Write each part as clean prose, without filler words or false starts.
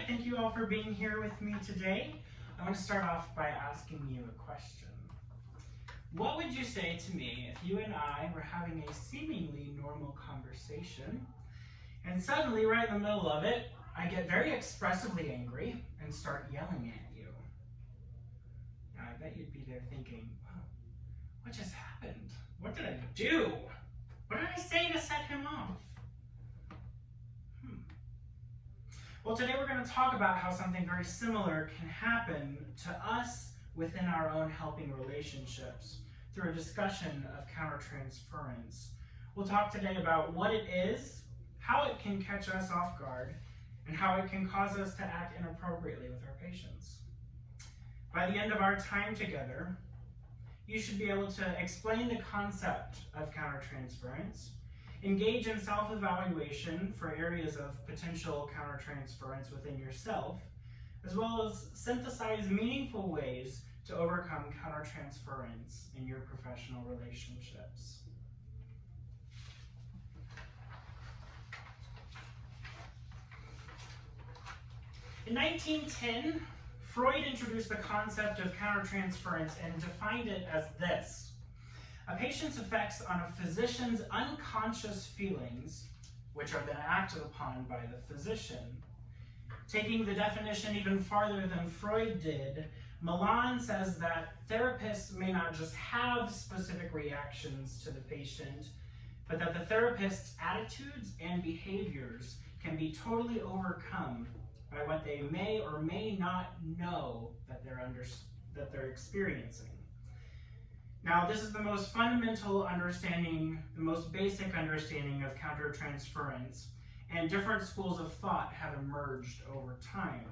thank you all for being here with me today. I want to start off by asking you a question. What would you say to me if you and I were having a seemingly normal conversation, and suddenly, right in the middle of it, I get very expressively angry and start yelling at you? Now, I bet you'd be there thinking, oh, what just happened? What did I do? What did I say to set him off? Well, today we're going to talk about how something very similar can happen to us within our own helping relationships through a discussion of countertransference. We'll talk today about what it is, how it can catch us off guard, and how it can cause us to act inappropriately with our patients. By the end of our time together, you should be able to explain the concept of countertransference, engage in self-evaluation for areas of potential countertransference within yourself, as well as synthesize meaningful ways to overcome countertransference in your professional relationships. In 1910, Freud introduced the concept of countertransference and defined it as this: a patient's effects on a physician's unconscious feelings, which are then acted upon by the physician. Taking the definition even farther than Freud did, Milan says that therapists may not just have specific reactions to the patient, but that the therapist's attitudes and behaviors can be totally overcome by what they may or may not know that they're experiencing. Now, this is the most fundamental understanding, the most basic understanding of countertransference, and different schools of thought have emerged over time.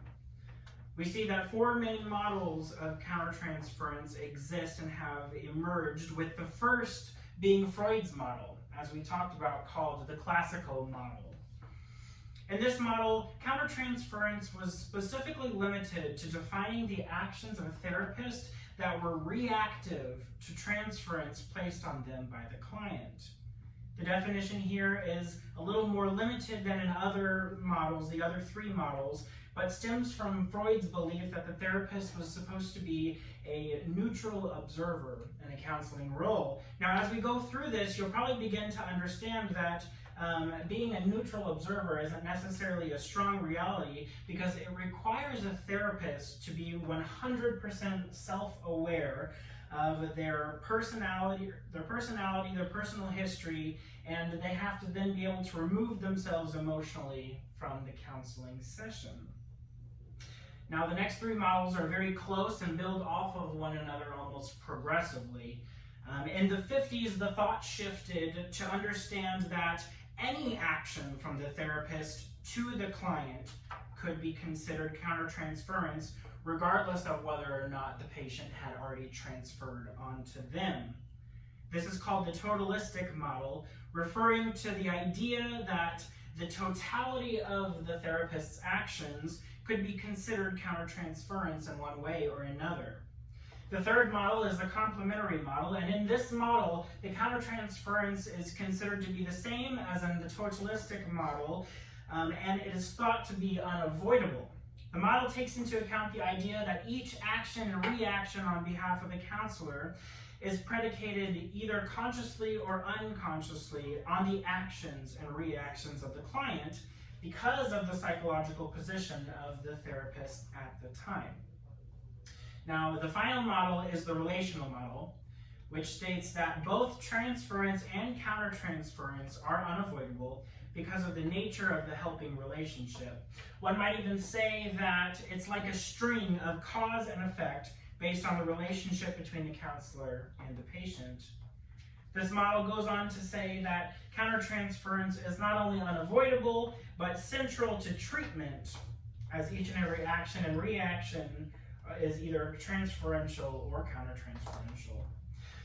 We see that four main models of countertransference exist and have emerged, with the first being Freud's model, as we talked about, called the classical model. In this model, countertransference was specifically limited to defining the actions of a therapist that were reactive to transference placed on them by the client. The definition here is a little more limited than in other models, the other three models, but stems from Freud's belief that the therapist was supposed to be a neutral observer in a counseling role. Now, as we go through this, you'll probably begin to understand that being a neutral observer isn't necessarily a strong reality, because it requires a therapist to be 100% self-aware of their personality, their personal history, and they have to then be able to remove themselves emotionally from the counseling session. Now, the next three models are very close and build off of one another almost progressively. In the 50s, the thought shifted to understand that any action from the therapist to the client could be considered countertransference, regardless of whether or not the patient had already transferred onto them. This is called the totalistic model, referring to the idea that the totality of the therapist's actions could be considered countertransference in one way or another. The third model is the complementary model, and in this model, the countertransference is considered to be the same as in the totalistic model, and it is thought to be unavoidable. The model takes into account the idea that each action and reaction on behalf of the counselor is predicated either consciously or unconsciously on the actions and reactions of the client because of the psychological position of the therapist at the time. Now, the final model is the relational model, which states that both transference and countertransference are unavoidable because of the nature of the helping relationship. One might even say that it's like a string of cause and effect based on the relationship between the counselor and the patient. This model goes on to say that countertransference is not only unavoidable, but central to treatment, as each and every action and reaction is either transferential or countertransferential.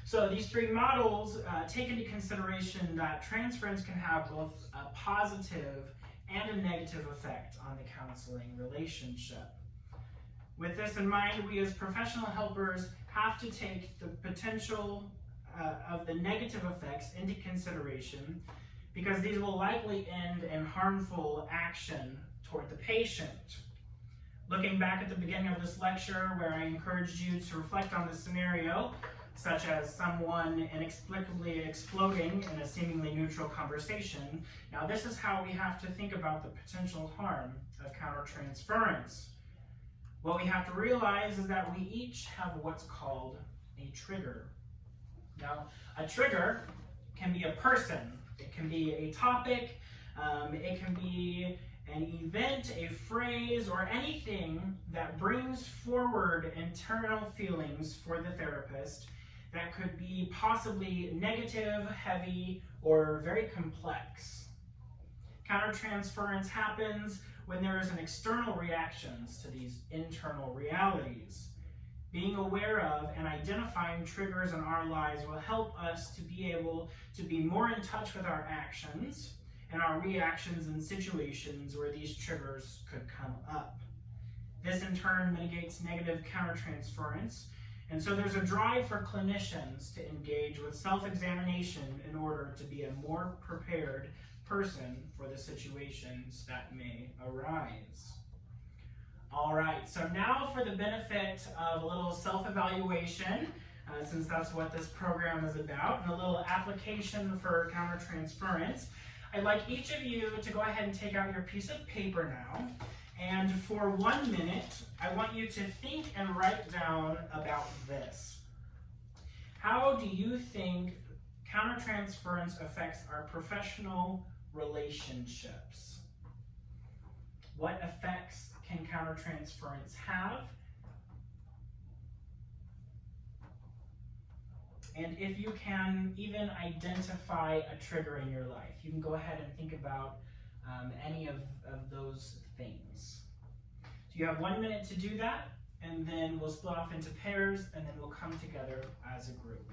So these three models take into consideration that transference can have both a positive and a negative effect on the counseling relationship. With this in mind, we as professional helpers have to take the potential of the negative effects into consideration, because these will likely end in harmful action toward the patient. Looking back at the beginning of this lecture where I encouraged you to reflect on the scenario, such as someone inexplicably exploding in a seemingly neutral conversation, now this is how we have to think about the potential harm of countertransference. What we have to realize is that we each have what's called a trigger. Now, a trigger can be a person, it can be a topic, it can be an event, a phrase, or anything that brings forward internal feelings for the therapist that could be possibly negative, heavy, or very complex. Countertransference happens when there is an external reactions to these internal realities. Being aware of and identifying triggers in our lives will help us to be able to be more in touch with our actions and our reactions in situations where these triggers could come up. This in turn mitigates negative countertransference, and so there's a drive for clinicians to engage with self-examination in order to be a more prepared person for the situations that may arise. All right, so now for the benefit of a little self-evaluation, since that's what this program is about, and a little application for countertransference, I'd like each of you to go ahead and take out your piece of paper now, and for 1 minute, I want you to think and write down about this. How do you think countertransference affects our professional relationships? What effects can countertransference have? And if you can even identify a trigger in your life, you can go ahead and think about any of those things. So you have 1 minute to do that, and then we'll split off into pairs, and then we'll come together as a group.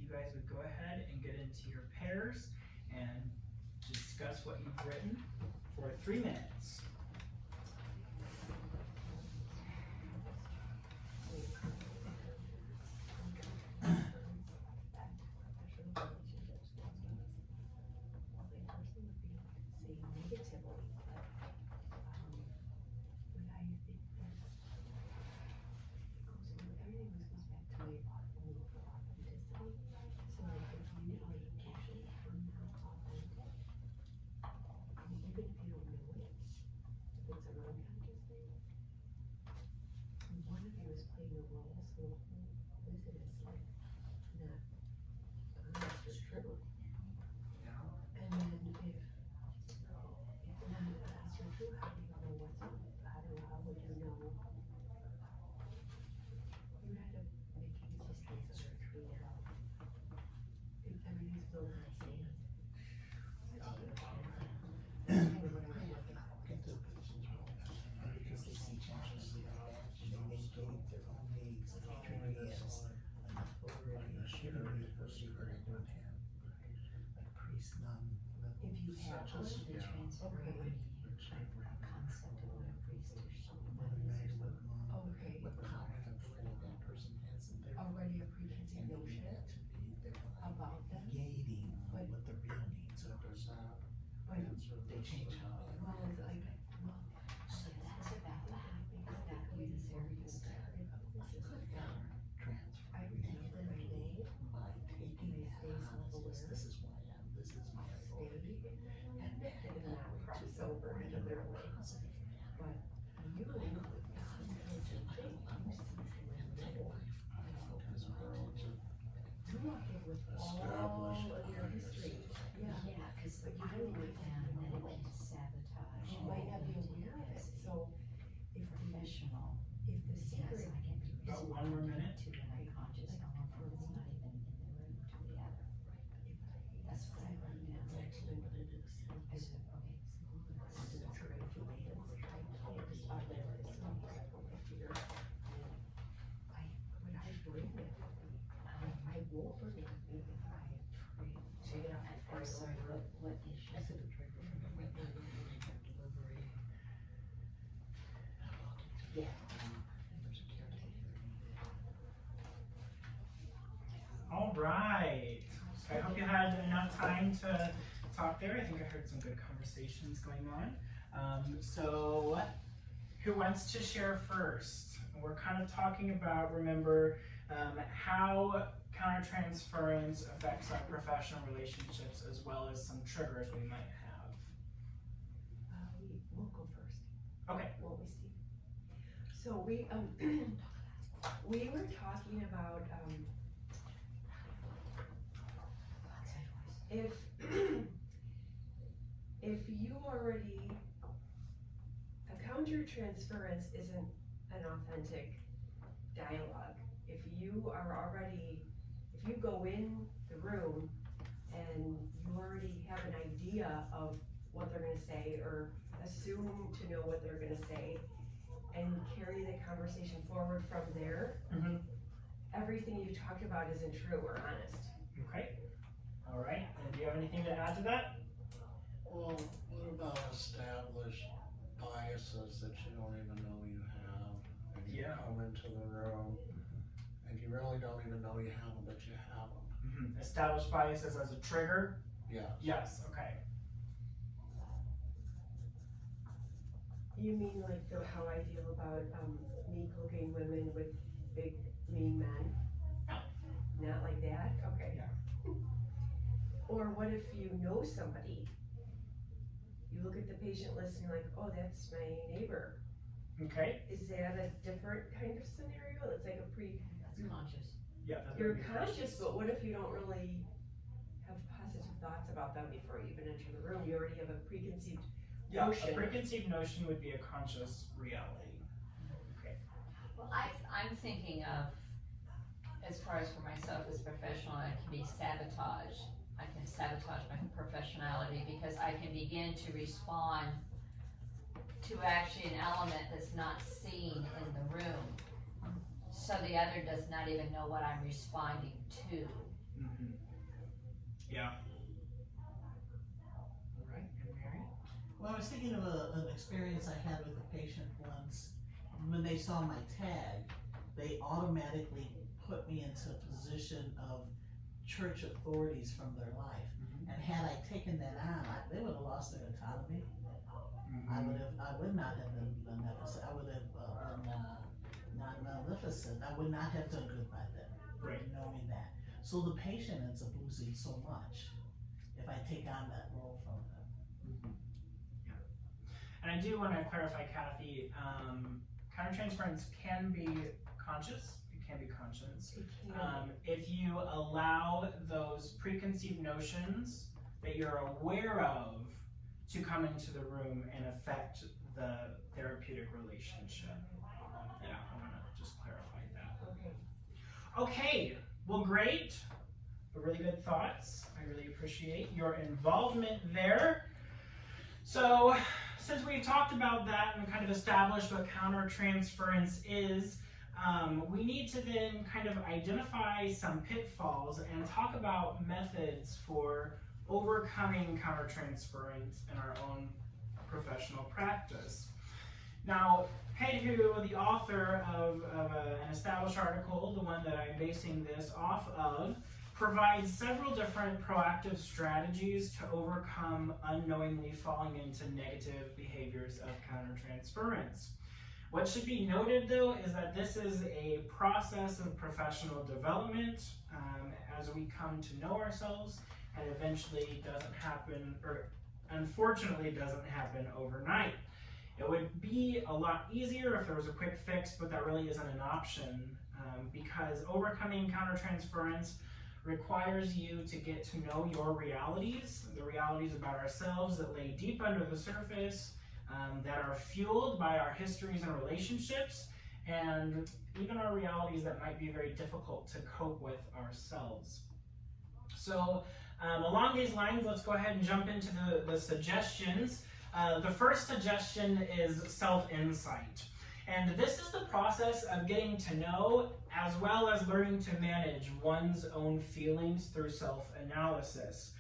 You guys would go ahead and get into your pairs and discuss what you've written for 3 minutes. Already a preconceived notion about them. Gating what the real needs are. But they change how they well, it's like, well, so that's exactly the serious target of this is countertransference. I remember my day by taking the analysis, this is who I am, this is my authority, and then not cross over into their ways. but you, it's a big thing. You walk in with all of your history. Yeah, because but you I don't wrote even down that it know. can sabotage. You might not be aware of it, so if Professional. the Yes, secret, I can be About 1 more minute. to an unconscious element that's not even in the room to the other. That's what I wrote down. I said, okay. I won't forget if I pray. Take it out. I'm sorry, what issue? Yeah. All right. So I hope you had enough time to talk there. I think I heard some good conversations going on. So who wants to share first? We're kind of talking about, remember, how countertransference affects our professional relationships as well as some triggers we might have. We'll go first. Okay. Won't we, Steve? So we were talking about if you already, a countertransference isn't an authentic dialogue. If you are already, if you go in the room and you already have an idea of what they're gonna say or assume to know what they're gonna say and carry the conversation forward from there, everything you talked about isn't true or honest. Okay. All right. And do you have anything to add to that? Well, what about established biases that you don't even know you have? And you come into the room and you really don't even know you have them, but you have them. Established biases as a trigger? Yes. Yes, okay. You mean like how I feel about me cooking women with big mean men? No. Not like that? Okay. Yeah. Or what if you know somebody? You look at the patient list and you're like, oh, that's my neighbor. Okay. Is that a different kind of scenario? It's like a That's conscious. Yeah. That you're would be conscious, but what if you don't really have positive thoughts about them before you even enter the room? You already have a preconceived notion. A preconceived notion would be a conscious reality. Okay. Well, I'm thinking of, as far as for myself as a professional, I can be sabotaged. I can sabotage my professionality because I can begin to respond to actually an element that's not seen in the room. So the other does not even know what I'm responding to. Yeah. All right. And Mary? Well, I was thinking of an experience I had with a patient once. When they saw my tag, they automatically put me into a position of church authorities from their life. And had I taken that on, they would have lost their autonomy. I would not have been beneficent. I would have been not maleficent. I would not have done good by them. Right. Knowing that. So the patient ends up losing so much if I take on that role from them. Yeah. And I do want to clarify, Kathy, countertransference can be conscious. It can be conscious. It can. If you allow those preconceived notions that you're aware of to come into the room and affect the therapeutic relationship. Yeah, I want to just clarify that. Okay. Okay, well, great. Really good thoughts. I really appreciate your involvement there. So, since we've talked about that and kind of established what countertransference is, we need to then kind of identify some pitfalls and talk about methods for overcoming countertransference in our own professional practice. Now, Pedhu, the author of an established article, the one that I'm basing this off of, provides several different proactive strategies to overcome unknowingly falling into negative behaviors of countertransference. What should be noted, though, is that this is a process of professional development as we come to know ourselves, and eventually doesn't happen, or unfortunately doesn't happen overnight. It would be a lot easier if there was a quick fix, but that really isn't an option because overcoming countertransference requires you to get to know your realities, the realities about ourselves that lay deep under the surface, that are fueled by our histories and relationships, and even our realities that might be very difficult to cope with ourselves. So along these lines, let's go ahead and jump into the suggestions. The first suggestion is self-insight. And this is the process of getting to know as well as learning to manage one's own feelings through self-analysis.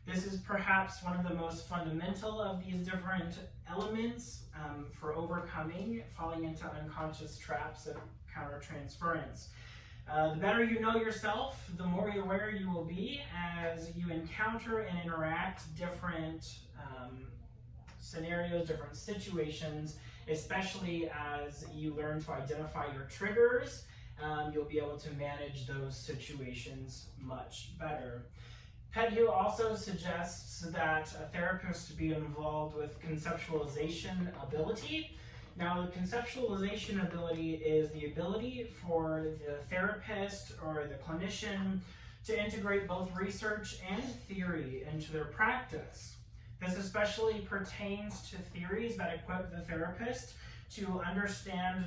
This is perhaps one of the most fundamental of these different elements for overcoming falling into unconscious traps of countertransference. The better you know yourself, the more aware you will be as you encounter and interact different scenarios, different situations, especially as you learn to identify your triggers. You'll be able to manage those situations much better. Pettigrew also suggests that a therapist be involved with conceptualization ability. Now, the conceptualization ability is the ability for the therapist or the clinician to integrate both research and theory into their practice. This especially pertains to theories that equip the therapist to understand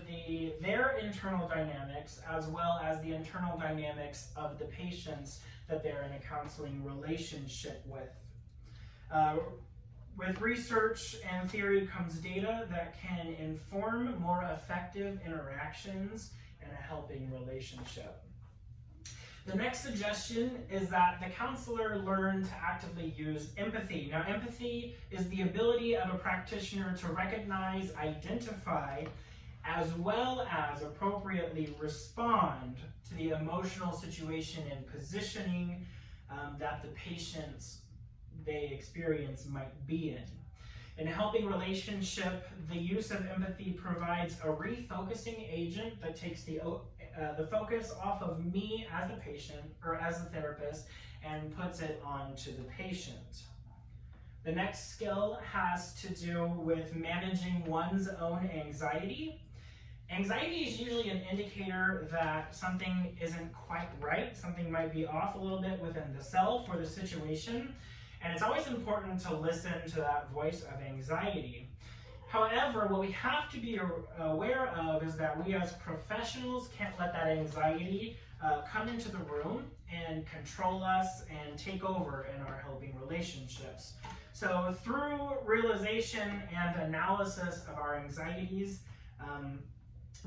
their internal dynamics as well as the internal dynamics of the patients that they're in a counseling relationship with. With research and theory comes data that can inform more effective interactions in a helping relationship. The next suggestion is that the counselor learn to actively use empathy. Now, empathy is the ability of a practitioner to recognize, identify, as well as appropriately respond to the emotional situation and positioning that the patients they experience might be in. In a helping relationship, the use of empathy provides a refocusing agent that takes the focus off of me as the patient or as the therapist and puts it onto the patient. The next skill has to do with managing one's own anxiety. Anxiety is usually an indicator that something isn't quite right, something might be off a little bit within the self or the situation, and it's always important to listen to that voice of anxiety. However, what we have to be aware of is that we as professionals can't let that anxiety come into the room and control us and take over in our helping relationships. So through realization and analysis of our anxieties,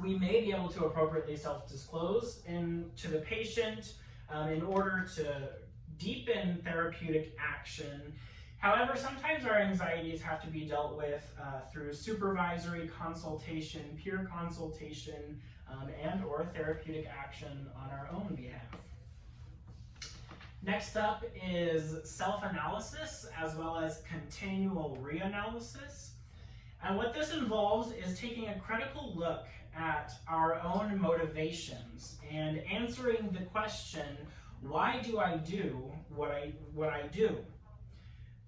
we may be able to appropriately self-disclose to the patient in order to deepen therapeutic action. However, sometimes our anxieties have to be dealt with through supervisory consultation, peer consultation, and or therapeutic action on our own behalf. Next up is self-analysis as well as continual reanalysis. And what this involves is taking a critical look at our own motivations and answering the question, why do I do what I do?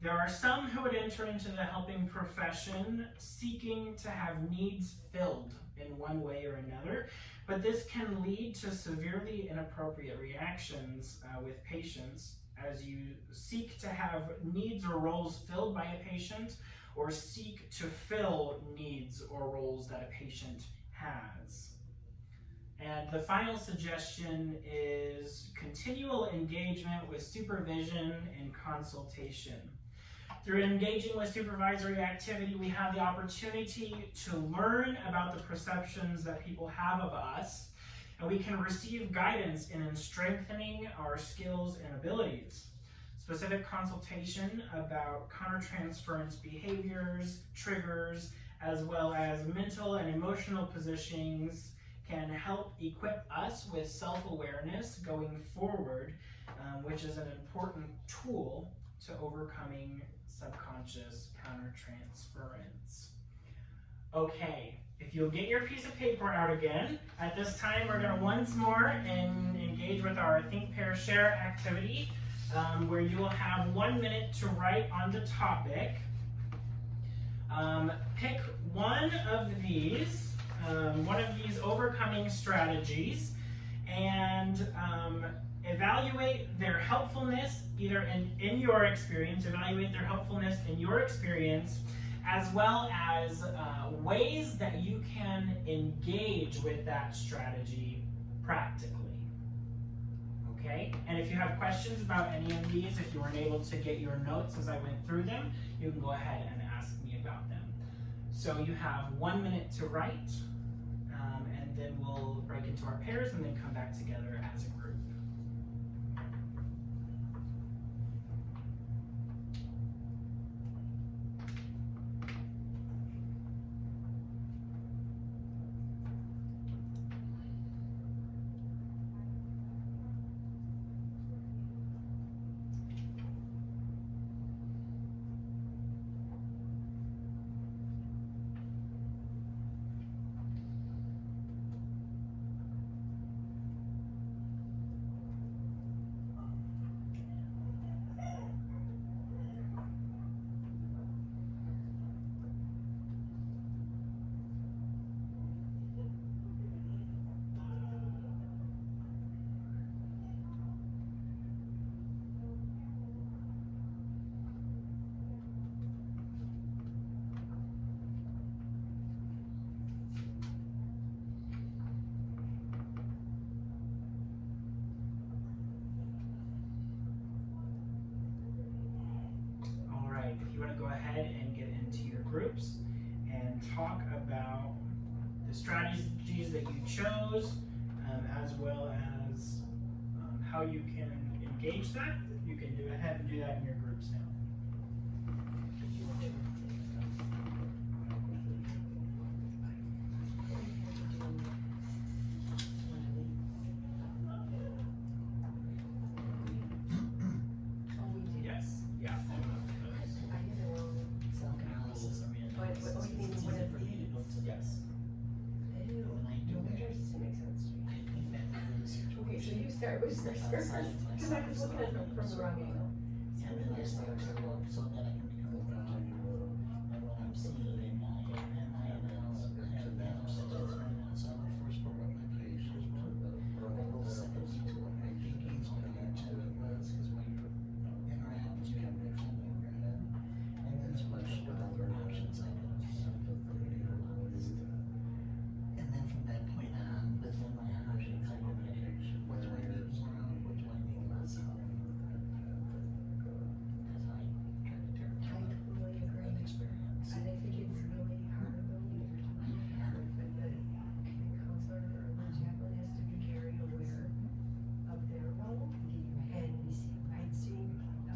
There are some who would enter into the helping profession seeking to have needs filled in one way or another, but this can lead to severely inappropriate reactions with patients as you seek to have needs or roles filled by a patient or seek to fill needs or roles that a patient has. And the final suggestion is continual engagement with supervision and consultation. Through engaging with supervisory activity, we have the opportunity to learn about the perceptions that people have of us, and we can receive guidance in strengthening our skills and abilities. Specific consultation about countertransference behaviors, triggers, as well as mental and emotional positionings can help equip us with self-awareness going forward, which is an important tool to overcoming subconscious countertransference. Okay, if you'll get your piece of paper out again, at this time we're going to once more engage with our Think, Pair, Share activity, where you will have 1 minute to write on the topic. Pick one of these overcoming strategies and evaluate their helpfulness either in your experience, as well as ways that you can engage with that strategy practically. Okay? And if you have questions about any of these, if you weren't able to get your notes as I went through them, you can go ahead and ask me about them. So you have 1 minute to write, and then we'll break into our pairs and then come back together as a group. If you want to go ahead and get into your groups and talk about the strategies that you chose, as well as how you can engage that, you can go ahead and do that in your groups now. Start with first, because I was looking at them from the wrong angle. And then I start to look so that I can become more comfortable. And when I'm seeing it now, and I analyze it, I have analysis right now. So I would first pull up my page, just put the whole second into what my thinking is going into it was, because when you interact, you can mix them in your head. And then it's what other options I can sympathy or list. And then from that point on, within my options, I can make what do I need more of, what do I need less of. As I try to turn I totally agree. that experience. And I think it's really hard though, but the counselor or the chaplain has to be very aware of their role. And I'd seen, that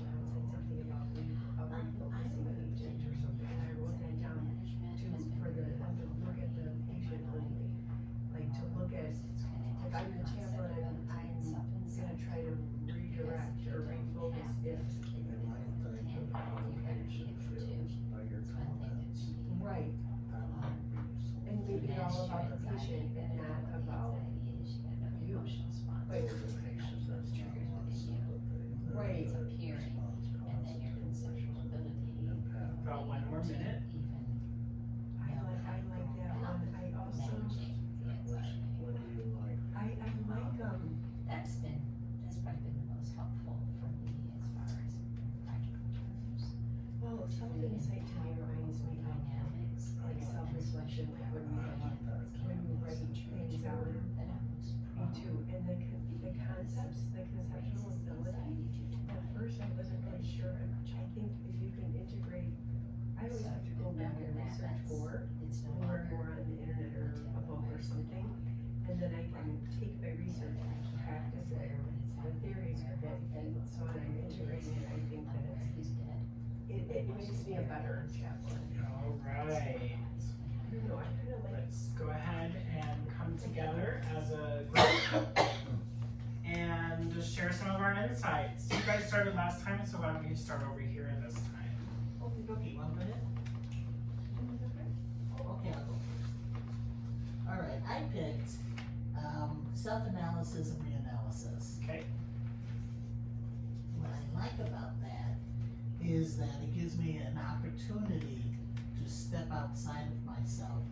John said something about refocusing agent or something, and I wrote that down for the, to look at the patient only. Like to look at, if I'm the chaplain, I'm gonna try to redirect or refocus if. Right, and make it all about the patient and not about you. But, right, About 1 more minute. I like that one, I also, What do you like? I like, That's probably been the most helpful for me as far as practical terms. well, self-insight to me reminds me of Dynamics. like self-reflection, like when we write things out. Me too, and the concepts, the conceptual ability, at first I wasn't really sure, I think if you can integrate, I always have to go back and research more, learn more on the internet or a book or something, and then I can take my research and practice it, the theories are good, and so when I'm integrating it, I think that it makes me a better chaplain. All right. I don't know, I kinda like. Let's go ahead and come together as a group and just share some of our insights. You guys started last time, so why don't we start over here this time? Okay, 1 minute? Okay, I'll go. All right, I picked self-analysis and reanalysis. Okay. What I like about that is that it gives me an opportunity to step outside of myself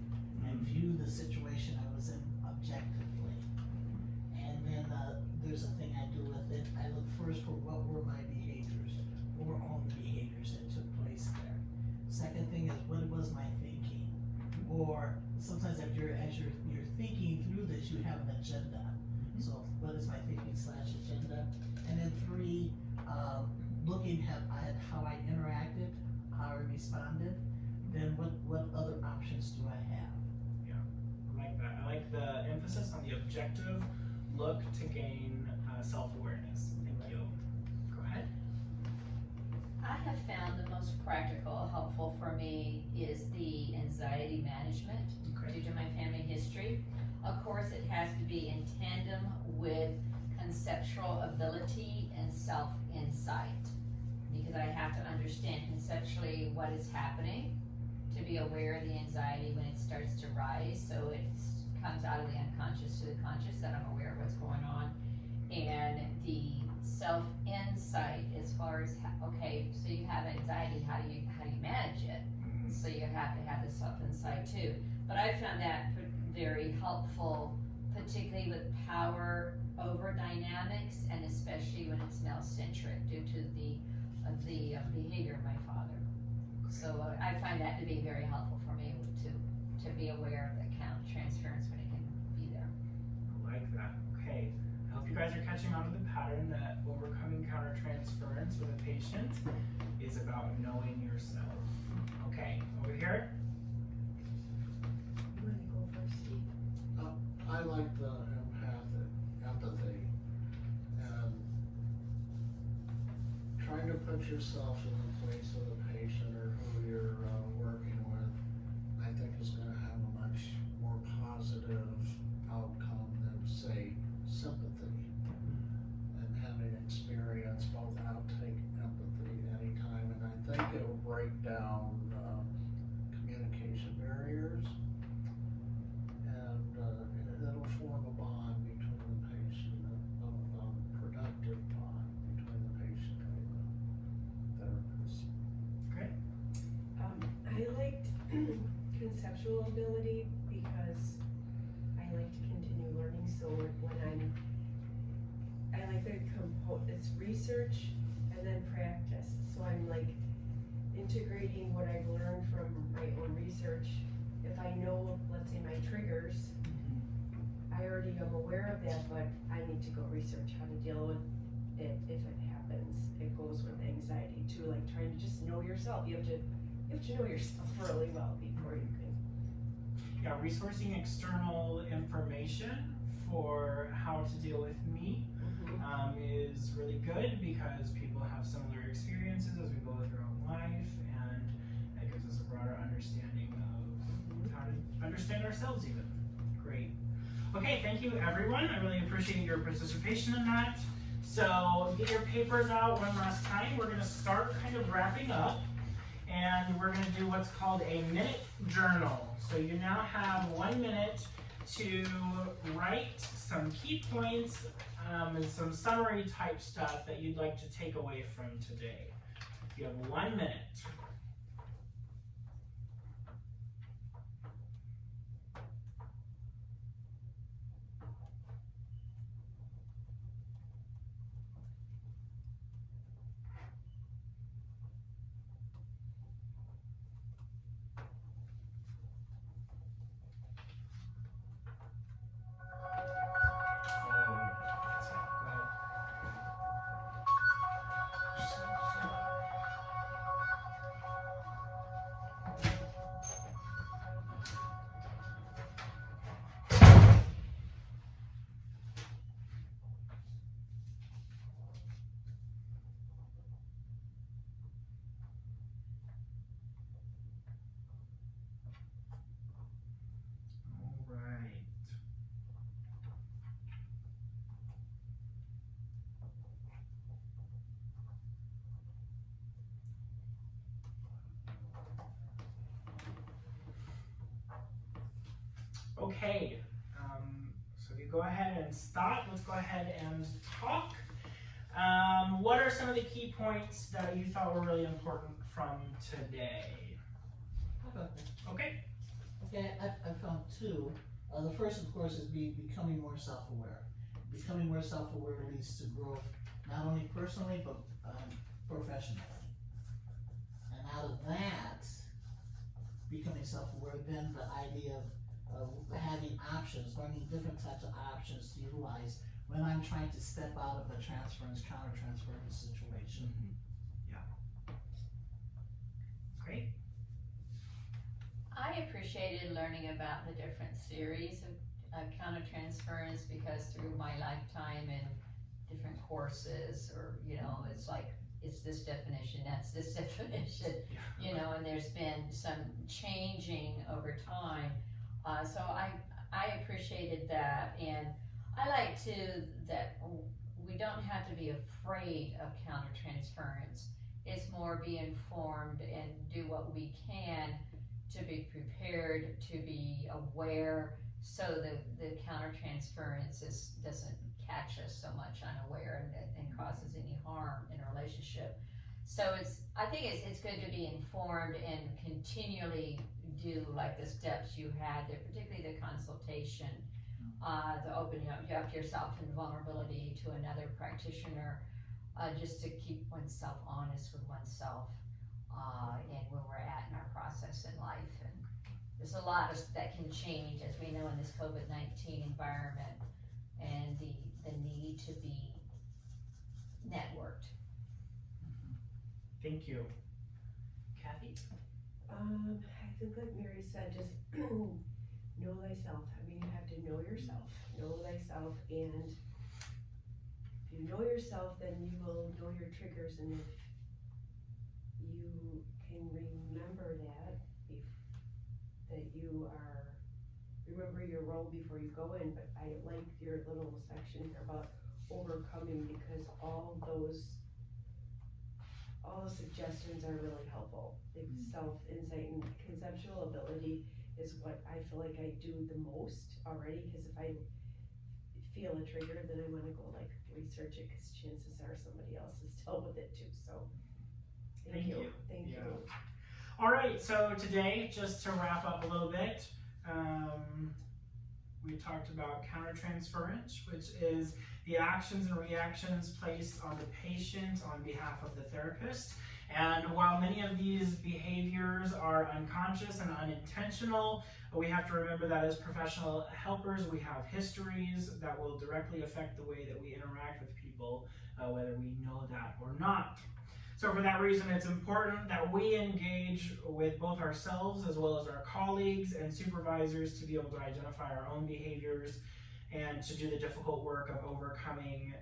and view the situation I was in objectively. And then there's a thing I do with it. I look first for what were my behaviors, what were all the behaviors that took place there. Second thing is, what was my thinking? Or sometimes as you're thinking through this, you have an agenda. So what is my thinking / agenda? And then 3, looking at how I interacted, how I responded, then what other options do I have? Yeah, I like that. I like the emphasis on the objective look to gain self-awareness. Thank you. Go ahead. I have found the most practical, helpful for me is the anxiety management Okay. due to my family history. Of course, it has to be in tandem with conceptual ability and self-insight, because I have to understand conceptually what is happening to be aware of the anxiety when it starts to rise, so it comes out of the unconscious to the conscious, that I'm aware of what's going on. And the self-insight as far as, okay, so you have anxiety, how do you manage it? So you have to have the self-insight too. But I found that very helpful, particularly with power over dynamics, and especially when it's male-centric due to the behavior of my father. So I find that to be very helpful for me to be aware of the countertransference when it can be there. I like that. Okay. I hope you guys are catching on to the pattern that overcoming countertransference with a patient is about knowing yourself. Okay, over here. You wanna go first, Steve? I like the empathy, and trying to put yourself in the place of the patient or who you're working with, I think is gonna have a much more positive outcome than, say, sympathy. And having experience both outtake empathy anytime, and I think it'll break down communication barriers, and it'll form a bond between the patient, a productive bond between the patient and the therapist. Okay. I liked conceptual ability because I like to continue learning, so when I like the it's research and then practice, so I'm like integrating what I've learned from my own research. If I know, let's say, my triggers, I already am aware of that, but I need to go research how to deal with it if it happens. It goes with anxiety too, like trying to just know yourself. You have to know yourself really well before you can. Yeah, resourcing external information for how to deal with me is really good, because people have similar experiences as we go throughout life, and it gives us a broader understanding of how to understand ourselves even. Great. Okay, thank you everyone. I really appreciate your participation in that. So get your papers out one last time. We're going to start kind of wrapping up, and we're going to do what's called a minute journal. So you now have 1 minute to write some key points and some summary type stuff that you'd like to take away from today. You have 1 minute. Okay, so you go ahead and stop. Let's go ahead and talk. What are some of the key points that you thought were really important from today? Okay. Okay, I found two. The first, of course, is becoming more self-aware. Becoming more self-aware leads to growth, not only personally, but professionally. And out of that, becoming self-aware, then the idea of having options, learning different types of options to utilize when I'm trying to step out of a countertransference situation. Yeah. Great. I appreciated learning about the different series of countertransference because through my lifetime and different courses, or it's like it's this definition, that's this definition, and there's been some changing over time. So I appreciated that, and I like too that we don't have to be afraid of countertransference. It's more be informed and do what we can to be prepared, to be aware, so that the countertransference doesn't catch us so much unaware and causes any harm in a relationship. So I think it's good to be informed and continually do like the steps you had there, particularly the consultation, the opening up yourself in vulnerability to another practitioner, just to keep oneself honest with oneself, and where we're at in our process in life. And there's a lot that can change, as we know, in this COVID-19 environment, and the need to be networked. Thank you. Kathy? I think like Mary said, just know thyself. I mean, you have to know yourself. Know thyself, and if you know yourself, then you will know your triggers, and if you can remember that you remember your role before you go in. But I like your little section here about overcoming, because all those suggestions are really helpful. The self-insight and conceptual ability is what I feel like I do the most already, because if I feel a trigger, then I want to go research it, because chances are somebody else has dealt with it too. So thank you. Thank you. All right, so today, just to wrap up a little bit, we talked about countertransference, which is the actions and reactions placed on the patient on behalf of the therapist. And while many of these behaviors are unconscious and unintentional, we have to remember that as professional helpers, we have histories that will directly affect the way that we interact with people, whether we know that or not. So for that reason, it's important that we engage with both ourselves as well as our colleagues and supervisors to be able to identify our own behaviors and to do the difficult work of overcoming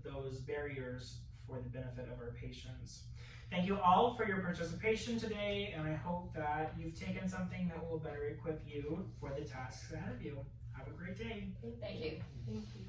those barriers for the benefit of our patients. Thank you all for your participation today, and I hope that you've taken something that will better equip you for the tasks ahead of you. Have a great day. Thank you. Thank you.